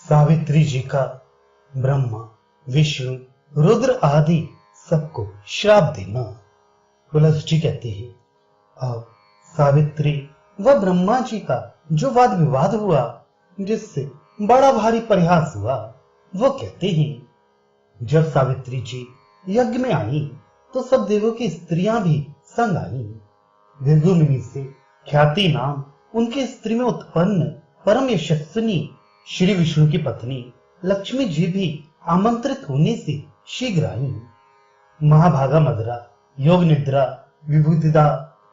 सावित्री जी का ब्रह्मा, विष्णु, रुद्र आदि सबको श्राप देना। तुलसी जी कहते हैं, अब सावित्री व ब्रह्मा जी का जो वाद विवाद हुआ, जिससे बड़ा भारी परिहास हुआ, वो कहते हैं, जब सावित्री जी यज्ञ में आई तो सब देवों की स्त्रियां भी संग आई। भृगु मुनि से ख्याति नाम उनकी स्त्री में उत्पन्न परम यशस्विनी श्री विष्णु की पत्नी लक्ष्मी जी भी आमंत्रित होने से शीघ्र आई। महाभागा मदरा, योग निद्रा, विभूतिदा,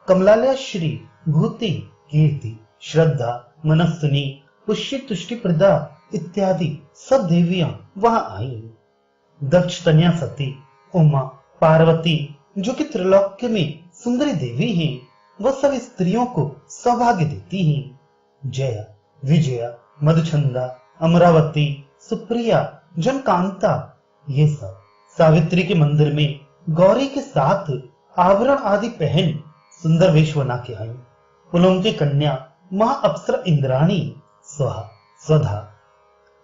कमलालया श्री, भूति, कीर्ति, श्रद्धा, मनस्विनी, पुष्टि, तुष्टि प्रदा इत्यादि सब देवियां वहां आई। दक्ष, तनया, सती, उमा, पार्वती जो कि त्रिलोक्य में सुंदरी देवी हैं, वह सब स्त्रियों को सौभाग्य देती हैं। जया, विजया, मधुचंदा, अमरावती, सुप्रिया, जनकांता, ये सब सावित्री के मंदिर में गौरी के साथ आभरण आदि पहन सुंदर वेश बना के आई। पुलों की कन्या महा अप्सरा इंद्राणी, स्वाहा, स्वधा,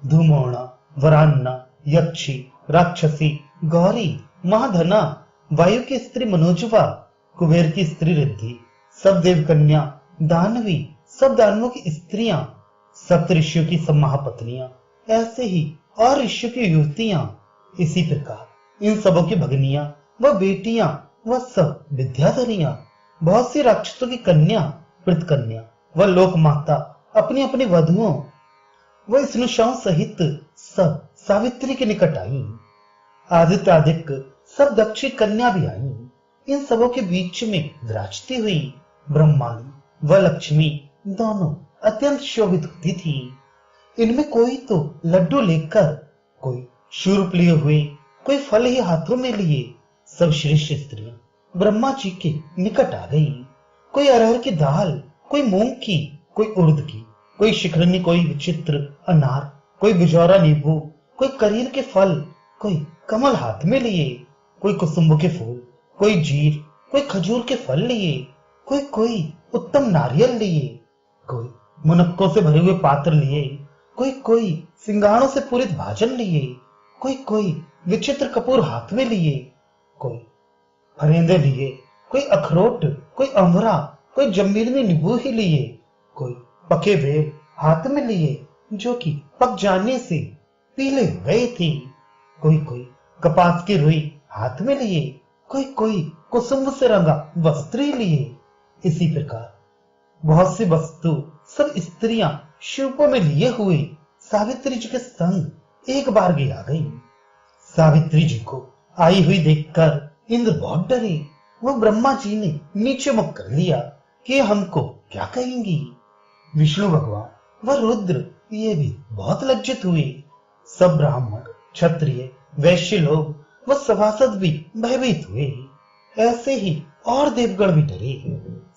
धूमोणा, वरान्ना, यक्षी, राक्षसी, गौरी, महाधना, वायु की स्त्री मनोजवा, कुबेर की स्त्री रिद्धि, सब देव कन्या, दानवी, सब दानवों की स्त्रियां, सप्त ऋषियों की सब महापत्नियां, ऐसे ही और ऋषियों की युवतियां, इसी प्रकार इन सबों की भगनियां व बेटियां व सब विद्याधरियां, बहुत सी राक्षसों की कन्या, पृतकन्या व लोक माता अपनी अपनी वधुओं व स्नुषाओं सहित सब सावित्री के निकट आई। आदित्यादिक सब दक्षी कन्या भी आई। इन सबों के बीच में विराजती हुई ब्रह्माणी व लक्ष्मी दोनों अत्यंत शोभित होती थी। इनमें कोई तो लड्डू लेकर, कोई शूर्प लिए हुए, कोई फल ही हाथों में लिए, सब श्रेष्ठ स्त्रियां ब्रह्मा जी के निकट आ गई। कोई अरहर की दाल, कोई मूंग की, कोई उड़द की, कोई शिखरनी, कोई विचित्र अनार, कोई बिजौरा नींबू, कोई करीर के फल, कोई कमल हाथ में लिए, कोई कुसुम्ब के फूल, कोई जीर, कोई खजूर के फल लिए, कोई उत्तम नारियल लिए, कोई मुनक्कों से भरे हुए पात्र लिए, कोई सिंगाड़ों से पूरित भाजन लिए, कोई विचित्र कपूर हाथ में लिए, कोई फरेंदे लिए, कोई अखरोट, कोई अमरा, कोई जमीनी नींबू ही लिए, कोई पके बेर हाथ में लिए जो कि पक जाने से पीले हो गए थे, कोई कपास की रुई हाथ में लिए, कोई कुसुम से रंगा वस्त्र लिए। इसी प्रकार बहुत सी वस्तु सब स्त्रियां शिल्पों में लिए हुए सावित्री जी के संग एक बार गी आ गई। सावित्री जी को आई हुई देखकर इंद्र बहुत डरे। वो ब्रह्मा जी ने नीचे मुख कर लिया कि हमको क्या कहेंगी। विष्णु भगवान व रुद्र ये भी बहुत लज्जित हुए। सब ब्राह्मण, क्षत्रिय, वैश्य लोग व सभासद भी भयभीत हुए। ऐसे ही और देवगण भी डरे।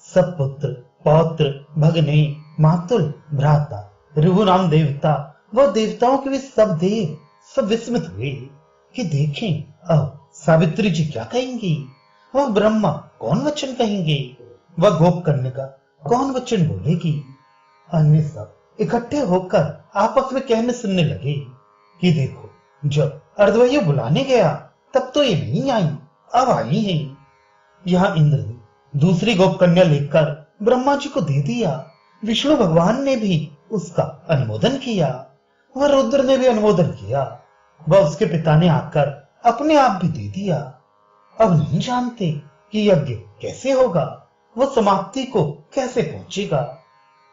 सब पुत्र, पौत्र, भगने, मातुल, भ्राता, ऋभुनाम देवता व देवताओं के भी सब देव सब विस्मित हुए कि देखें अब सावित्री जी क्या कहेंगी, वह ब्रह्मा कौन वचन कहेंगे, वह गोपकन्या कौन वचन बोलेगी। अन्य सब इकट्ठे होकर आपस में कहने सुनने लगे कि देखो, जब अर्धवैया बुलाने गया तब तो ये नहीं आई, अब आई है। यहाँ इंद्र ने दूसरी गोपकन्या लेकर ब्रह्मा जी को दे दिया। विष्णु भगवान ने भी उसका अनुमोदन किया, वह रुद्र ने भी अनुमोदन किया, वह उसके पिता ने आकर अपने आप भी दे दिया। अब नहीं जानते कि यज्ञ कैसे होगा, वह समाप्ति को कैसे पहुंचेगा।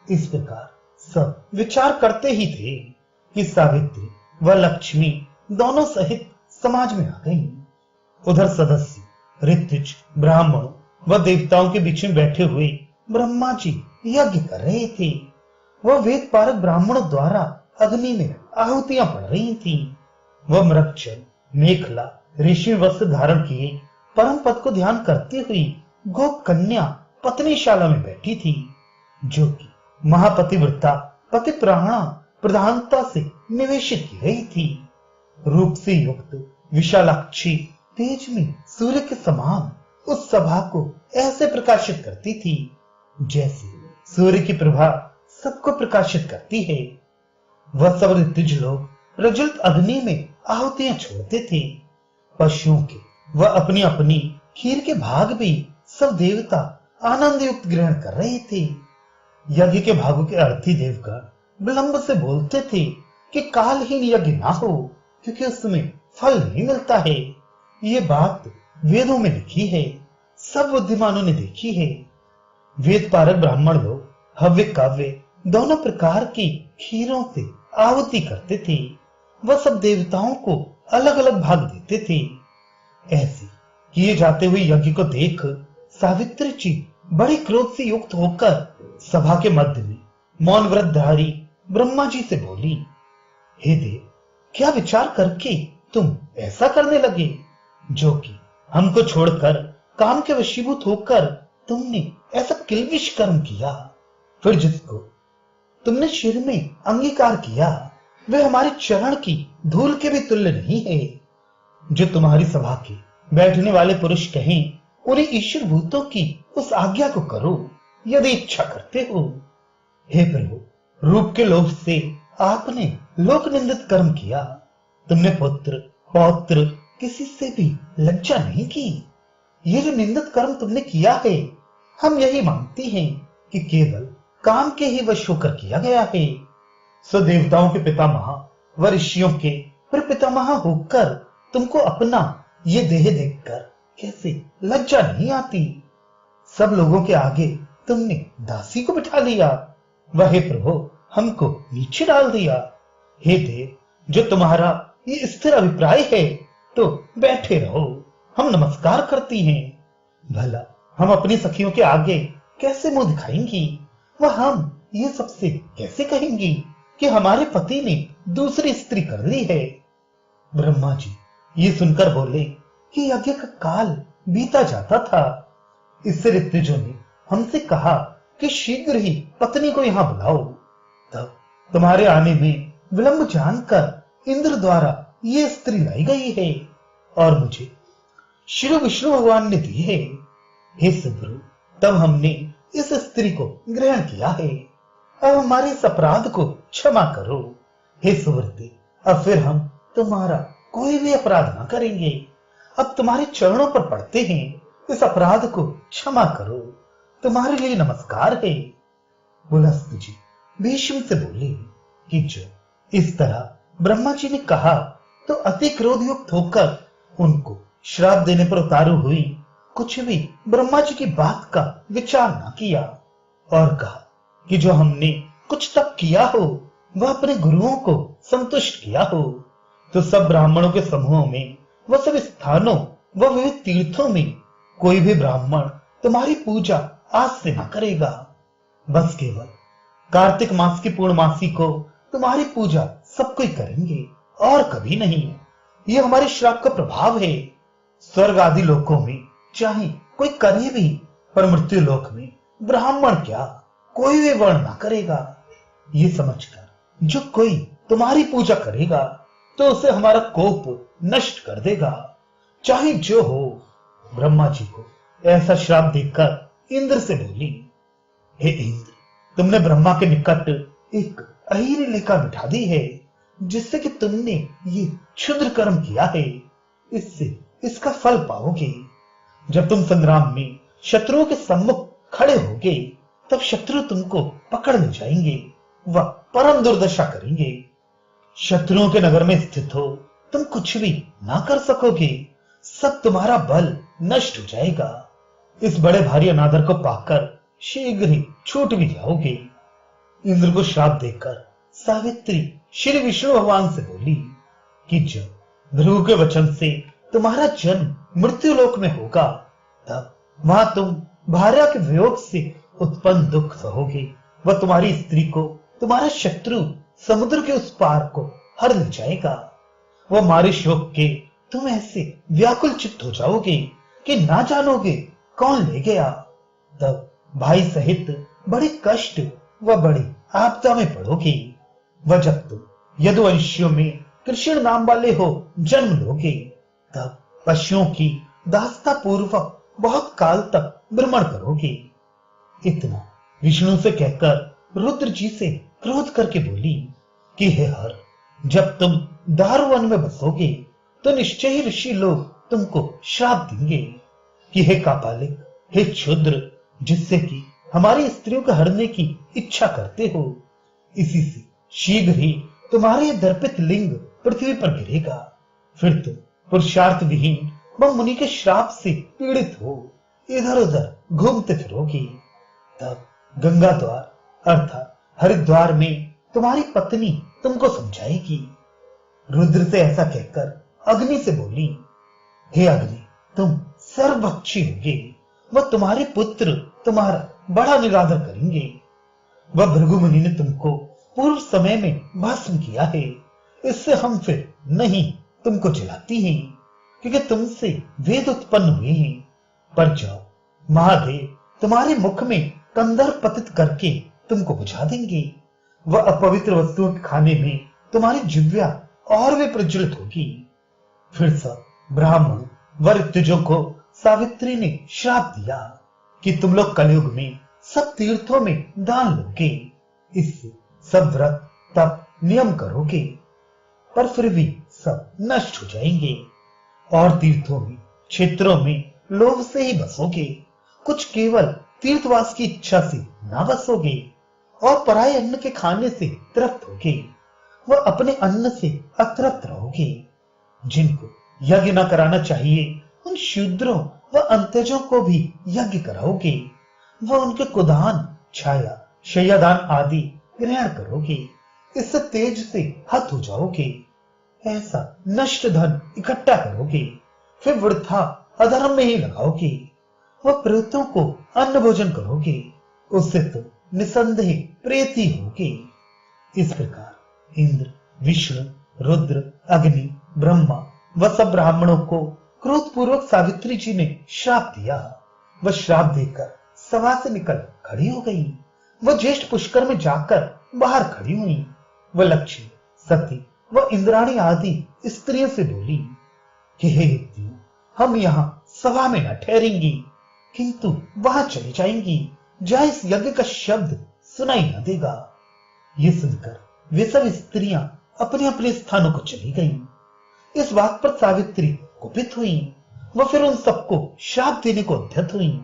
इस प्रकार सब विचार करते ही थे कि सावित्री व लक्ष्मी दोनों सहित समाज में आ गई। उधर सदस्य, ऋत्विज, ब्राह्मणों व देवताओं के बीच में बैठे हुए ब्रह्मा जी यज्ञ कर रहे थे। वह वेद पारक ब्राह्मणों द्वारा अग्नि में आहुतियां पड़ रही थी। वह मृक्षण, मेखला, ऋषि वस्त्र धारण किए परम पद को ध्यान करते हुई गोप कन्या पत्नीशाला में बैठी थी, जो कि महापतिव्रता पति प्राणा प्रधानता से निवेशित की गई थी। रूप से युक्त विशालाक्षी तेज में सूर्य के समान उस सभा को ऐसे प्रकाशित करती थी जैसे सूर्य की प्रभा सबको प्रकाशित करती है। वह सब ऋतुज लोग प्रज्वलित अग्नि में आहुतियां छोड़ते थे। पशुओं के वह अपनी अपनी खीर के भाग भी सब देवता आनंद युक्त ग्रहण कर रहे थे। यज्ञ के भागों के अर्थी देवगण विलंब से बोलते थे कि कालहीन यज्ञ ना हो, क्योंकि उसमें फल नहीं मिलता है। ये बात वेदों में लिखी है, सब बुद्धिमानों ने देखी है। वेद पारक ब्राह्मण लोग हव्य काव्य दोनों प्रकार की खीरों से आहुति करते थे। वह सब देवताओं को अलग अलग भाग देते थे। ऐसे किए जाते हुए यज्ञ को देख सावित्री जी बड़े क्रोध से युक्त होकर सभा के मध्य में मौन व्रतधारी ब्रह्मा जी से बोली, हे देव, क्या विचार करके तुम ऐसा करने लगे, जो कि हमको छोड़कर काम के वशीभूत होकर तुमने ऐसा किल्बिष कर्म किया। फिर जिसको तुमने शिर में अंगीकार किया वे हमारे चरण की धूल के भी तुल्य नहीं है। जो तुम्हारी सभा के बैठने वाले पुरुष कहें, उन्हें ईश्वर भूतों की उस आज्ञा को करो, यदि इच्छा करते हो। हे प्रभु, रूप के लोभ से आपने लोक निंदित कर्म किया। तुमने पुत्र पौत्र किसी से भी लज्जा नहीं की। ये जो निंदित कर्म तुमने किया है, हम यही मानते हैं कि केवल काम के ही वश होकर किया गया है। सो देवताओं के पितामह व ऋषियों के फिर पितामह होकर तुमको अपना ये देह देखकर कैसे लज्जा नहीं आती। सब लोगों के आगे तुमने दासी को बिठा लिया। वह प्रभु, हमको नीचे डाल दिया। हे देव, जो तुम्हारा ये स्थिर अभिप्राय है तो बैठे रहो, हम नमस्कार करती हैं। भला हम अपनी सखियों के आगे कैसे मुंह दिखाएंगी? वह हम ये सबसे कैसे कहेंगी कि हमारे पति ने दूसरी स्त्री कर ली है? ब्रह्मा जी ये सुनकर बोले कि यज्ञ का काल बीता जाता था। इससे ऋतुजों ने हमसे कहा कि शीघ्र ही पत्नी को यहां बुलाओ। तब तुम्हारे आने में विलंब जानकर इंद्र द्वारा ये स्त्री लाई गई है और मुझे श्री विष्णु भगवान ने दी है। हे सुब्रु, तब हमने इस स्त्री को ग्रहण किया है। अब हमारे इस अपराध को क्षमा करो। हे सुव्रते, अब फिर हम तुम्हारा कोई भी अपराध ना करेंगे। अब तुम्हारे चरणों पर पड़ते हैं, इस अपराध को क्षमा करो, तुम्हारे लिए नमस्कार है। पुलस्त जी भीष्म से बोले कि जो इस तरह ब्रह्मा जी ने कहा तो अति क्रोध युक्त होकर उनको श्राप देने पर उतारू हुई कुछ भी ब्रह्मा जी की बात का विचार न किया और कहा कि जो हमने कुछ तप किया हो वह अपने गुरुओं को संतुष्ट किया हो, तो सब ब्राह्मणों के समूहों में व सब स्थानों व विविध तीर्थों में कोई भी ब्राह्मण तुम्हारी पूजा आज से न करेगा। बस केवल कार्तिक मास की पूर्णमासी को तुम्हारी पूजा सब कोई करेंगे और कभी नहीं। ये हमारे श्राप का प्रभाव है। स्वर्ग आदि लोकों में चाहे कोई करे भी, पर मृत्यु लोक में ब्राह्मण क्या कोई भी वर्ण ना करेगा। ये समझकर जो कोई तुम्हारी पूजा करेगा तो उसे हमारा कोप नष्ट कर देगा, चाहे जो हो। ब्रह्मा जी को ऐसा श्राप देकर इंद्र से बोली, हे इंद्र, तुमने ब्रह्मा के निकट एक अहीरी लेखा बिठा दी है, जिससे कि तुमने ये क्षुद्र कर्म किया है, इससे इसका फल पाओगे। जब तुम संग्राम में शत्रुओं के सम्मुख खड़े होगे तब शत्रु तुमको पकड़ ले जाएंगे व परम दुर्दशा करेंगे। शत्रुओं के नगर में स्थित हो तुम कुछ भी ना कर सकोगे, सब तुम्हारा बल नष्ट हो जाएगा। इस बड़े भारी अनादर को पाकर शीघ्र ही छूट भी जाओगे। इंद्र को श्राप देकर सावित्री श्री विष्णु भगवान से बोली कि जब ध्रुव के वचन से तुम्हारा जन्म मृत्यु लोक में होगा तब वहां तुम भार्या के वियोग से उत्पन्न दुख सहोगे व तुम्हारी स्त्री को तुम्हारा शत्रु समुद्र के उस पार को हर ले जाएगा। वह मारे शोक के तुम ऐसे व्याकुल चित्त हो जाओगे कि ना जानोगे कौन ले गया। तब भाई सहित बड़े कष्ट व बड़ी आपदा में पड़ोगे। वह जब तुम यदुवंशियों में कृष्ण नाम वाले हो जन्म लोगे तब पशुओं की दास्ता पूर्वक बहुत काल तक भ्रमण करोगे। इतना विष्णु से कहकर रुद्र जी से क्रोध करके बोली कि हे हर, जब तुम दारुवन में बसोगे तो निश्चय ही ऋषि लोग तुमको श्राप देंगे कि हे कापालिक, हे क्षुद्र, जिससे कि हमारी स्त्रियों को हरने की इच्छा करते हो, इसी से शीघ्र ही तुम्हारे ये दर्पित लिंग पृथ्वी पर गिरेगा। फिर तुम पुरुषार्थ विहीन व मुनि के श्राप से पीड़ित हो इधर उधर घूमते फिरोगे। तब गंगा द्वार अर्थात हरिद्वार में तुम्हारी पत्नी तुमको समझाएगी। रुद्र से ऐसा कहकर अग्नि से बोली, हे अग्नि, तुम सर्वभक्षी होगे, वह तुम्हारे पुत्र तुम्हारा बड़ा निरादर करेंगे। वह भृगु मुनि ने तुमको पूर्व समय में भस्म किया है, इससे हम फिर नहीं तुमको जलाती हैं, क्योंकि तुमसे वेद उत्पन्न हुए हैं। पर जाओ, महादेव तुम्हारे मुख में कंदर पतित करके तुमको बुझा देंगे। वह अपवित्र वस्तुओं के खाने में तुम्हारी जिह्वा और भी प्रज्वलित होगी। फिर सब ब्राह्मण व ऋतुजों को सावित्री ने श्राप दिया कि तुम लोग कलयुग में सब तीर्थों में दान लोगे, इससे सब व्रत तप नियम करोगे, पर फिर भी सब नष्ट हो जाएंगे। और तीर्थों में क्षेत्रों में लोभ से ही बसोगे, कुछ केवल तीर्थवास की इच्छा से ना बसोगे, और पराये अन्न के खाने से तृप्त होगे, वह अपने अन्न से अतृप्त रहोगे। जिनको यज्ञ न कराना चाहिए उन शूद्रों व अंत्यजों को भी यज्ञ कराओगे, वह उनके कुदान, छाया, शय्यादान आदि ग्रहण करोगे, इससे तेज से हत हो जाओगे। ऐसा नष्ट धन इकट्ठा करोगे, फिर वृथा अधर्म में ही लगाओगे। वह प्रेतों को अन्न भोजन करोगे, उससे तो निसंदेह प्रेत ही होगे। इस प्रकार इंद्र, विष्णु, रुद्र, अग्नि, ब्रह्मा व सब ब्राह्मणों को क्रोध पूर्वक सावित्री जी ने श्राप दिया। वह श्राप देकर सभा से निकल खड़ी हो गई। वह ज्येष्ठ पुष्कर में जाकर बाहर खड़ी हुई। वह लक्ष्मी, सती व इंद्राणी आदि स्त्रियों से बोली कि हे देव, हम यहाँ सभा में न ठहरेंगी, किंतु वहां चली जाएंगी जहां इस यज्ञ का शब्द सुनाई न देगा। ये सुनकर वे सब स्त्रियां अपने अपने स्थानों को चली गईं। इस बात पर सावित्री कुपित हुई। वह फिर उन सबको श्राप देने को उद्यत हुई,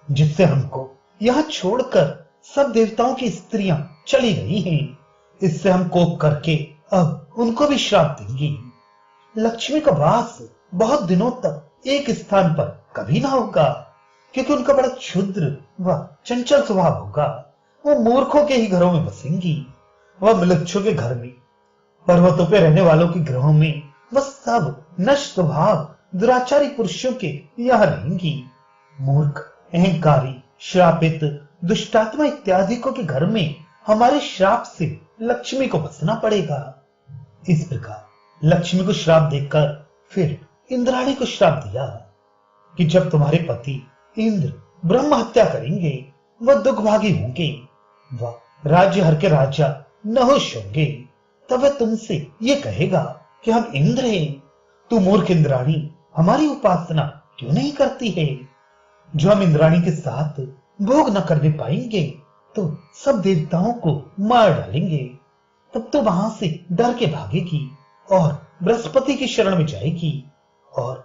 जिससे हमको यहाँ छोड़कर सब देवताओं की स्त्रियां चली गई हैं, इससे हम कोप करके अब उनको भी श्राप देंगी। लक्ष्मी का वास बहुत दिनों तक एक स्थान पर कभी ना होगा, क्योंकि उनका बड़ा क्षुद्र व चंचल स्वभाव होगा। वो मूर्खों के ही घरों में बसेंगी। वह मृक्षों के घर में, पर्वतों पे रहने वालों के ग्रहों में, वह सब नष्ट स्वभाव दुराचारी पुरुषों के यहाँ रहेंगी। मूर्ख, अहंकारी, श्रापित, दुष्टात्मा इत्यादि को के घर में हमारे श्राप से लक्ष्मी को बसना पड़ेगा। इस प्रकार लक्ष्मी को श्राप देकर फिर इंद्राणी को श्राप दिया कि जब तुम्हारे पति इंद्र ब्रह्म हत्या करेंगे, वह दुखभागी होंगे, वह राज्य हर के राजा नहुष होंगे, तब वह तुमसे ये कहेगा कि हम इंद्र हैं। तू मूर्ख इंद्राणी, हमारी उपासना क्यों नहीं करती है? जो हम इंद्राणी के साथ भोग न करने पाएंगे तो सब देवताओं को मार डालेंगे। तब तो वहां से डर के भागेगी और बृहस्पति की शरण में जाएगी और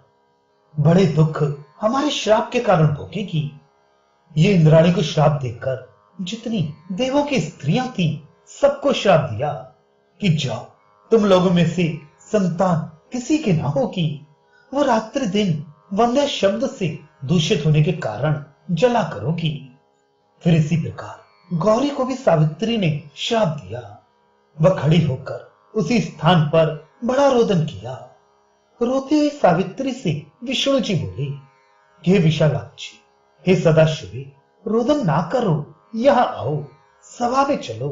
बड़े दुख हमारे श्राप के कारण भोगेगी। ये इंद्राणी को श्राप देकर जितनी देवों की स्त्रियां थी सबको श्राप दिया कि जाओ, तुम लोगों में से संतान किसी के ना होगी। वो रात्रि दिन वंदे शब्द से दूषित होने के कारण जला करोगी। फिर इसी प्रकार गौरी को भी सावित्री ने श्राप दिया। वह खड़ी होकर उसी स्थान पर बड़ा रोदन किया। रोती हुई सावित्री से विष्णु जी बोले कि हे विशालाक्षी, हे सदाशिवी, रोदन ना करो, यहां आओ, सभा में चलो।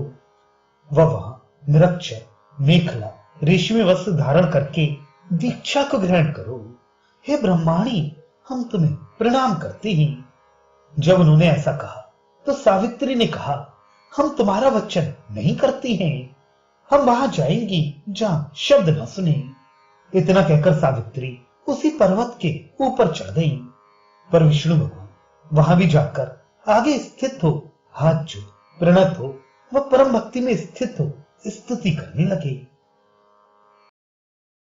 वह वहां निरक्षर, मेखला, रेशमी वस्त्र धारण करके दीक्षा को ग्रहण करो। हे ब्रह्माणी, हम तुम्हें प्रणाम करते हैं। जब उन्होंने ऐसा कहा तो सावित्री ने कहा, हम तुम्हारा वचन नहीं करती हैं, हम वहां जाएंगी जहां शब्द न सुने। इतना कहकर सावित्री उसी पर्वत के ऊपर चढ़ गई। पर विष्णु भगवान वहां भी जाकर आगे स्थित हो, हाथ जो प्रणत हो, वह परम भक्ति में स्थित हो स्तुति करने लगे।